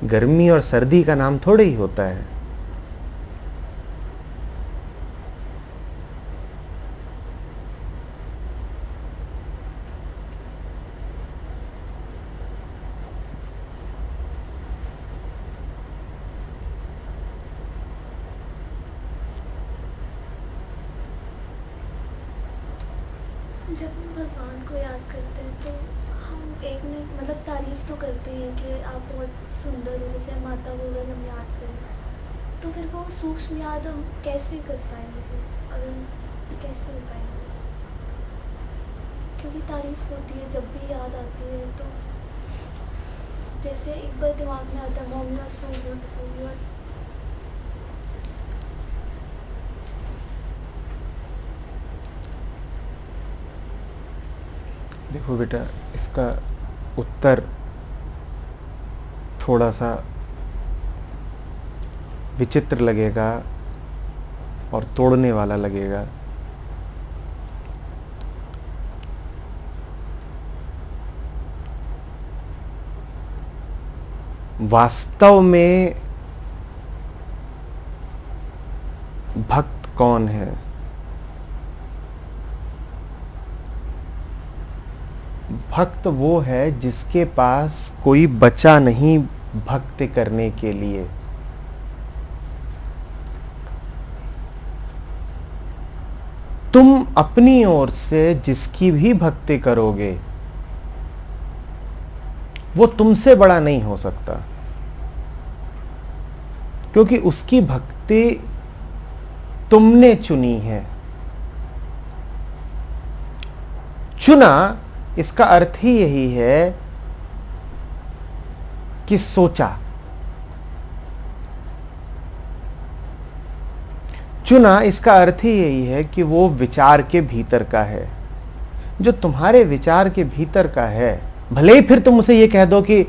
गर्मी और सर्दी का नाम थोड़े ही होता है। जब हम भगवान को याद करते हैं तो हम एक ने मतलब तारीफ तो करते हैं कि आप बहुत सुंदर हो, जैसे माता को अगर हम याद करें तो फिर वो सूक्ष्म याद हम कैसे कर पाएंगे? फिर अगर कैसे हो पाएंगे? क्योंकि तारीफ होती है, जब भी याद आती है तो जैसे एक बार दिमाग में आता है, mom you are so beautiful, you are. देखो बेटा, इसका उत्तर थोड़ा सा विचित्र लगेगा और तोड़ने वाला लगेगा। वास्तव में भक्त कौन है? भक्त वो है जिसके पास कोई बचा नहीं भक्ति करने के लिए। तुम अपनी ओर से जिसकी भी भक्ति करोगे वो तुमसे बड़ा नहीं हो सकता, क्योंकि उसकी भक्ति तुमने चुनी है। चुना इसका अर्थ ही यही है कि सोचा। चुना इसका अर्थ ही यही है कि वो विचार के भीतर का है। जो तुम्हारे विचार के भीतर का है, भले ही फिर तुम उसे ये कह दो कि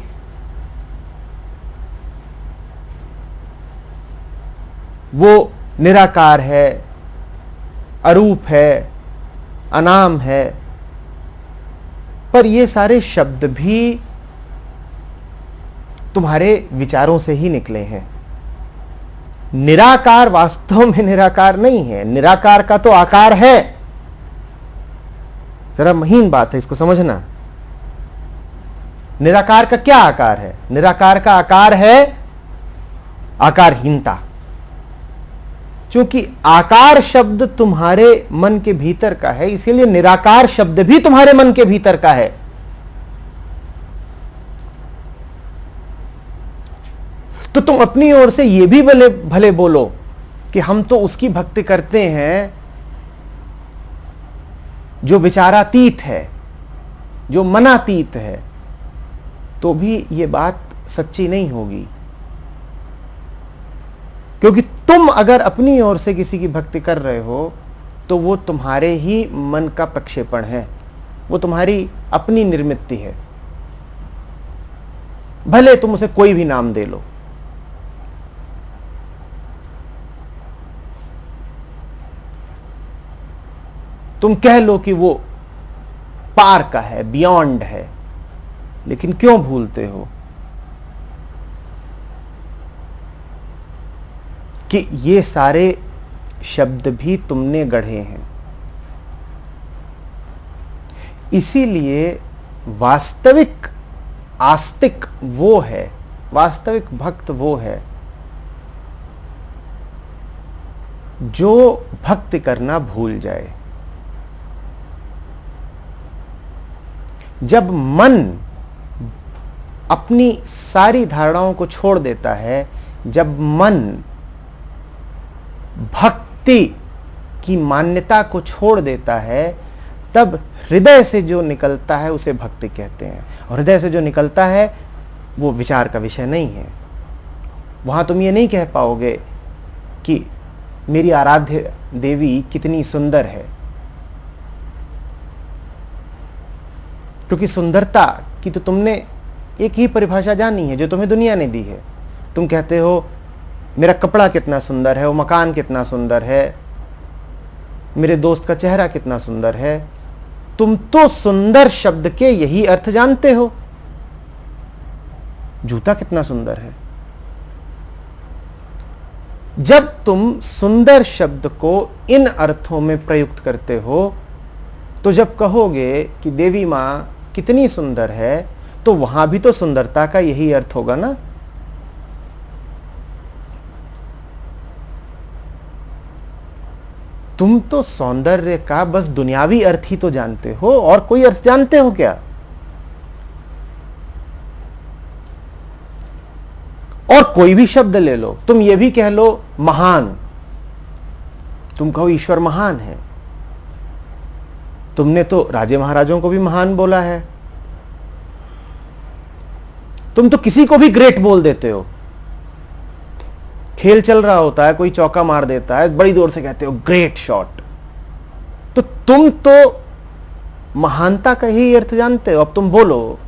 वो निराकार है, अरूप है, अनाम है, पर ये सारे शब्द भी तुम्हारे विचारों से ही निकले हैं। निराकार वास्तव में निराकार नहीं है, निराकार का तो आकार है। जरा महीन बात है, इसको समझना। निराकार का क्या आकार है? निराकार का आकार है आकारहीनता। क्योंकि आकार शब्द तुम्हारे मन के भीतर का है, इसीलिए निराकार शब्द भी तुम्हारे मन के भीतर का है। तो तुम अपनी ओर से यह भी भले बोलो कि हम तो उसकी भक्ति करते हैं जो विचारातीत है, जो मनातीत है, तो भी यह बात सच्ची नहीं होगी। क्योंकि तुम अगर अपनी ओर से किसी की भक्ति कर रहे हो तो वो तुम्हारे ही मन का प्रक्षेपण है, वो तुम्हारी अपनी निर्मित है। भले तुम उसे कोई भी नाम दे लो, तुम कह लो कि वो पार का है, बियॉन्ड है, लेकिन क्यों भूलते हो कि ये सारे शब्द भी तुमने गढ़े हैं। इसीलिए वास्तविक आस्तिक वो है, वास्तविक भक्त वो है जो भक्ति करना भूल जाए। जब मन अपनी सारी धारणाओं को छोड़ देता है, जब मन भक्ति की मान्यता को छोड़ देता है, तब हृदय से जो निकलता है उसे भक्ति कहते हैं। और हृदय से जो निकलता है वो विचार का विषय नहीं है। वहां तुम ये नहीं कह पाओगे कि मेरी आराध्य देवी कितनी सुंदर है, क्योंकि सुंदरता की तो तुमने एक ही परिभाषा जानी है जो तुम्हें दुनिया ने दी है। तुम कहते हो मेरा कपड़ा कितना सुंदर है, वो मकान कितना सुंदर है, मेरे दोस्त का चेहरा कितना सुंदर है। तुम तो सुंदर शब्द के यही अर्थ जानते हो। जूता कितना सुंदर है। जब तुम सुंदर शब्द को इन अर्थों में प्रयुक्त करते हो, तो जब कहोगे कि देवी मां कितनी सुंदर है, तो वहां भी तो सुंदरता का यही अर्थ होगा ना। तुम तो सौंदर्य का बस दुनियावी अर्थ ही तो जानते हो, और कोई अर्थ जानते हो क्या? और कोई भी शब्द ले लो, तुम ये भी कह लो महान, तुम कहो ईश्वर महान है। तुमने तो राजे महाराजों को भी महान बोला है। तुम तो किसी को भी ग्रेट बोल देते हो। खेल चल रहा होता है, कोई चौका मार देता है, बड़ी जोर से कहते हो ग्रेट शॉट। तो तुम तो महानता का ही अर्थ जानते हो। अब तुम बोलो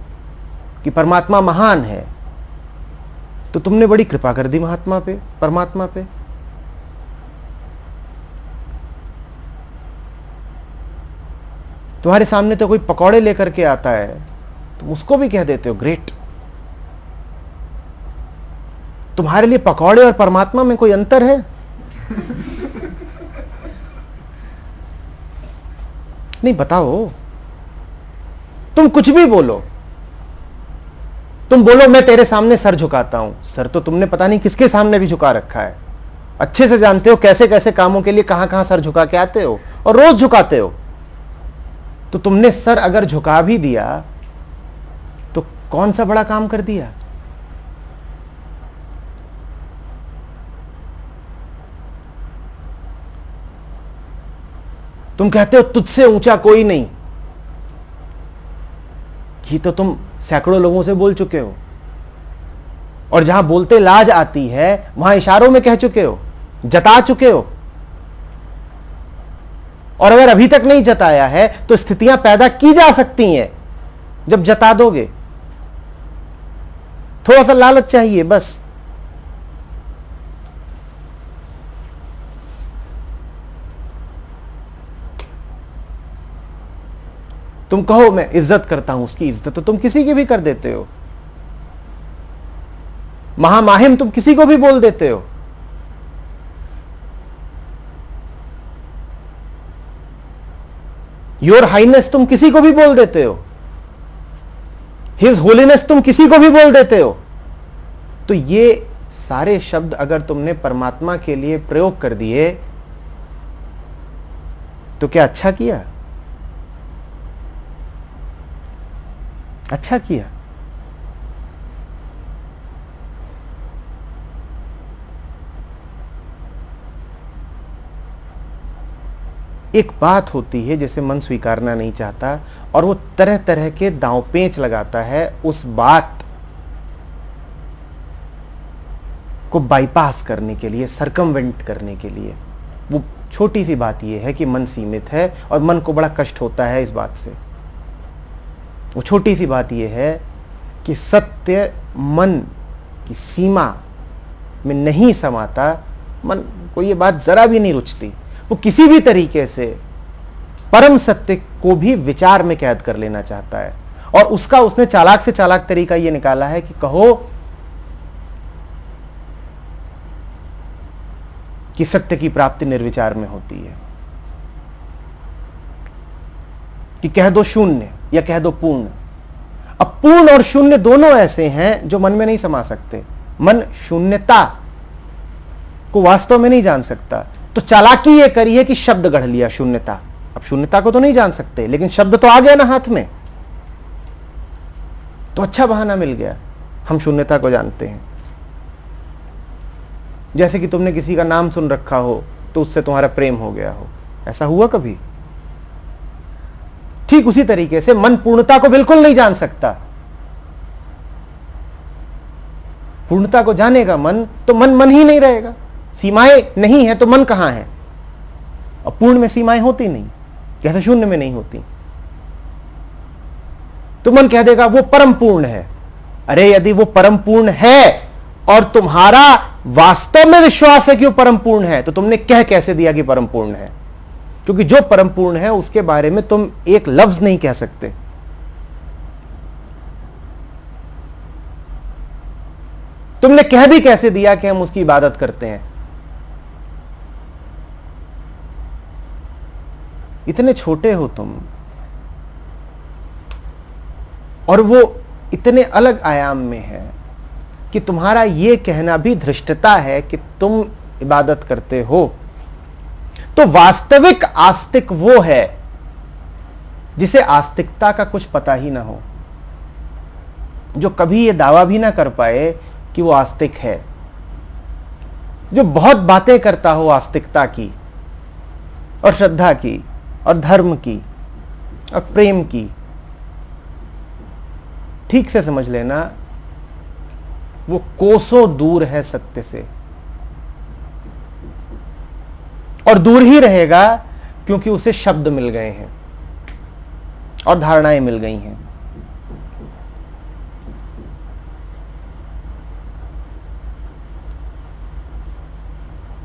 कि परमात्मा महान है, तो तुमने बड़ी कृपा कर दी महात्मा पे, परमात्मा पे। तुम्हारे सामने तो कोई पकौड़े लेकर के आता है, तुम उसको भी कह देते हो ग्रेट। तुम्हारे लिए पकौड़े और परमात्मा में कोई अंतर है? नहीं, बताओ। तुम कुछ भी बोलो, तुम बोलो मैं तेरे सामने सर झुकाता हूं। सर तो तुमने पता नहीं किसके सामने भी झुका रखा है। अच्छे से जानते हो कैसे कैसे कामों के लिए कहां कहां सर झुका के आते हो, और रोज झुकाते हो। तो तुमने सर अगर झुका भी दिया तो कौन सा बड़ा काम कर दिया? तुम कहते हो तुझसे ऊंचा कोई नहीं। ये तो तुम सैकड़ों लोगों से बोल चुके हो, और जहां बोलते लाज आती है वहां इशारों में कह चुके हो, जता चुके हो। और अगर अभी तक नहीं जताया है तो स्थितियां पैदा की जा सकती हैं जब जता दोगे। थोड़ा सा लालच चाहिए बस। तुम कहो मैं इज्जत करता हूं, उसकी इज्जत तो तुम किसी की भी कर देते हो। महामाहिम तुम किसी को भी बोल देते हो। योर हाइनेस तुम किसी को भी बोल देते हो। हिज होलीनेस तुम किसी को भी बोल देते हो। तो ये सारे शब्द अगर तुमने परमात्मा के लिए प्रयोग कर दिए तो क्या अच्छा किया? अच्छा किया। एक बात होती है जिसे मन स्वीकारना नहीं चाहता, और वो तरह तरह के दांव पेंच लगाता है उस बात को बाईपास करने के लिए, सरकमवेंट करने के लिए। वो छोटी सी बात ये है कि मन सीमित है और मन को बड़ा कष्ट होता है इस बात से। वो छोटी सी बात यह है कि सत्य मन की सीमा में नहीं समाता। मन को ये बात जरा भी नहीं रुचती। वो किसी भी तरीके से परम सत्य को भी विचार में कैद कर लेना चाहता है। और उसका उसने चालाक से चालाक तरीका यह निकाला है कि कहो कि सत्य की प्राप्ति निर्विचार में होती है, कि कह दो शून्य या कह दो पूर्ण। अब पूर्ण और शून्य दोनों ऐसे हैं जो मन में नहीं समा सकते। मन शून्यता को वास्तव में नहीं जान सकता, तो चालाकी यह करी है कि शब्द गढ़ लिया शून्यता। अब शून्यता को तो नहीं जान सकते, लेकिन शब्द तो आ गया ना हाथ में, तो अच्छा बहाना मिल गया, हम शून्यता को जानते हैं। जैसे कि तुमने किसी का नाम सुन रखा हो तो उससे तुम्हारा प्रेम हो गया हो, ऐसा हुआ कभी? ठीक उसी तरीके से मन पूर्णता को बिल्कुल नहीं जान सकता। पूर्णता को जानेगा मन तो मन मन ही नहीं रहेगा। सीमाएं नहीं है तो मन कहां है? और पूर्ण में सीमाएं होती नहीं, जैसे शून्य में नहीं होती। तो मन कह देगा वो परम पूर्ण है। अरे यदि वो परम पूर्ण है और तुम्हारा वास्तव में विश्वास है कि वो परम पूर्ण है, तो तुमने कह कैसे दिया कि परम पूर्ण है? क्योंकि जो परम पूर्ण है उसके बारे में तुम एक लफ्ज नहीं कह सकते। तुमने कह भी कैसे दिया कि हम उसकी इबादत करते हैं? इतने छोटे हो तुम, और वो इतने अलग आयाम में है कि तुम्हारा यह कहना भी धृष्टता है कि तुम इबादत करते हो। तो वास्तविक आस्तिक वो है जिसे आस्तिकता का कुछ पता ही ना हो, जो कभी यह दावा भी ना कर पाए कि वो आस्तिक है, जो बहुत बातें करता हो आस्तिकता की और श्रद्धा की और धर्म की और प्रेम की। ठीक से समझ लेना, वो कोसों दूर है सत्य से, और दूर ही रहेगा क्योंकि उसे शब्द मिल गए हैं और धारणाएं मिल गई हैं।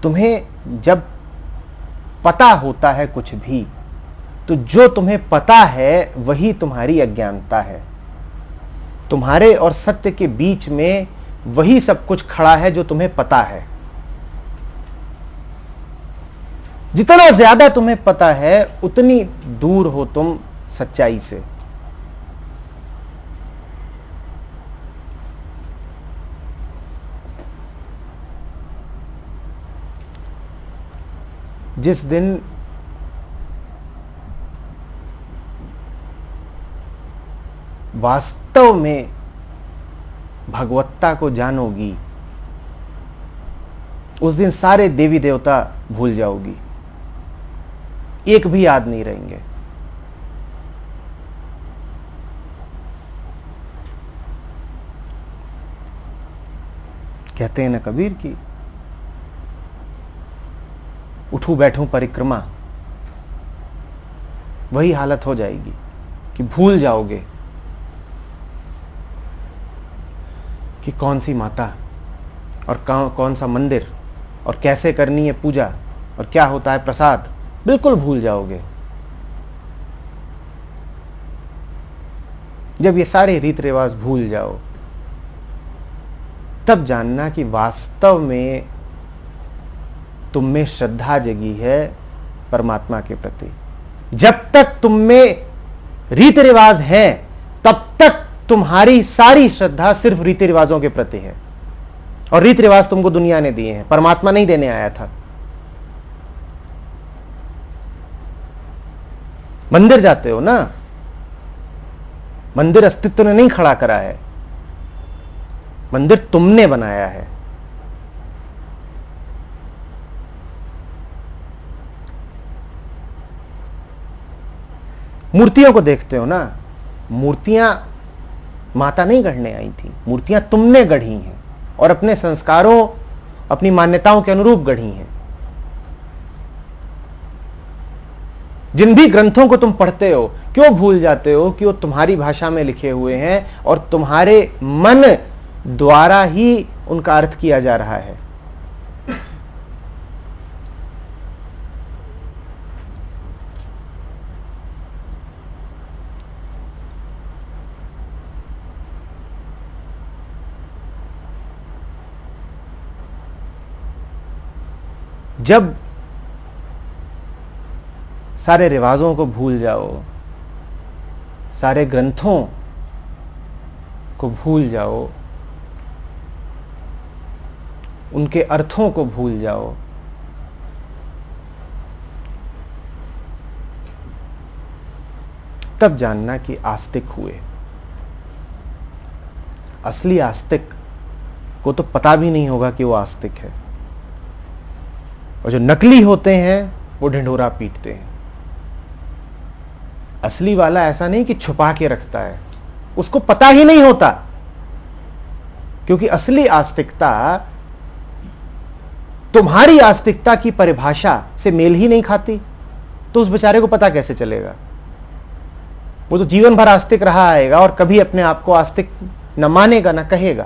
तुम्हें जब पता होता है कुछ भी, तो जो तुम्हें पता है वही तुम्हारी अज्ञानता है। तुम्हारे और सत्य के बीच में वही सब कुछ खड़ा है जो तुम्हें पता है। जितना ज्यादा तुम्हें पता है उतनी दूर हो तुम सच्चाई से। जिस दिन वास्तव में भगवत्ता को जानोगी, उस दिन सारे देवी देवता भूल जाओगी, एक भी याद नहीं रहेंगे। कहते हैं ना कबीर की, उठूं बैठूं परिक्रमा, वही हालत हो जाएगी कि भूल जाओगे कि कौन सी माता और कौन सा मंदिर और कैसे करनी है पूजा और क्या होता है प्रसाद, बिल्कुल भूल जाओगे। जब ये सारे रीत रिवाज भूल जाओ, तब जानना कि वास्तव में तुम में श्रद्धा जगी है परमात्मा के प्रति। जब तक तुम में रीति रिवाज है, तब तक तुम्हारी सारी श्रद्धा सिर्फ रीति रिवाजों के प्रति है। और रीति रिवाज तुमको दुनिया ने दिए हैं, परमात्मा नहीं देने आया था। मंदिर जाते हो ना, मंदिर अस्तित्व ने नहीं खड़ा करा है, मंदिर तुमने बनाया है। मूर्तियों को देखते हो ना, मूर्तियां माता नहीं गढ़ने आई थी, मूर्तियां तुमने गढ़ी हैं और अपने संस्कारों, अपनी मान्यताओं के अनुरूप गढ़ी हैं। जिन भी ग्रंथों को तुम पढ़ते हो, क्यों भूल जाते हो कि वो तुम्हारी भाषा में लिखे हुए हैं और तुम्हारे मन द्वारा ही उनका अर्थ किया जा रहा है। जब सारे रिवाजों को भूल जाओ, सारे ग्रंथों को भूल जाओ, उनके अर्थों को भूल जाओ, तब जानना कि आस्तिक हुए। असली आस्तिक को तो पता भी नहीं होगा कि वो आस्तिक है, और जो नकली होते हैं वो ढिंढोरा पीटते हैं। असली वाला ऐसा नहीं कि छुपा के रखता है, उसको पता ही नहीं होता, क्योंकि असली आस्तिकता तुम्हारी आस्तिकता की परिभाषा से मेल ही नहीं खाती, तो उस बेचारे को पता कैसे चलेगा? वो तो जीवन भर आस्तिक रहा आएगा और कभी अपने आप को आस्तिक न मानेगा न कहेगा।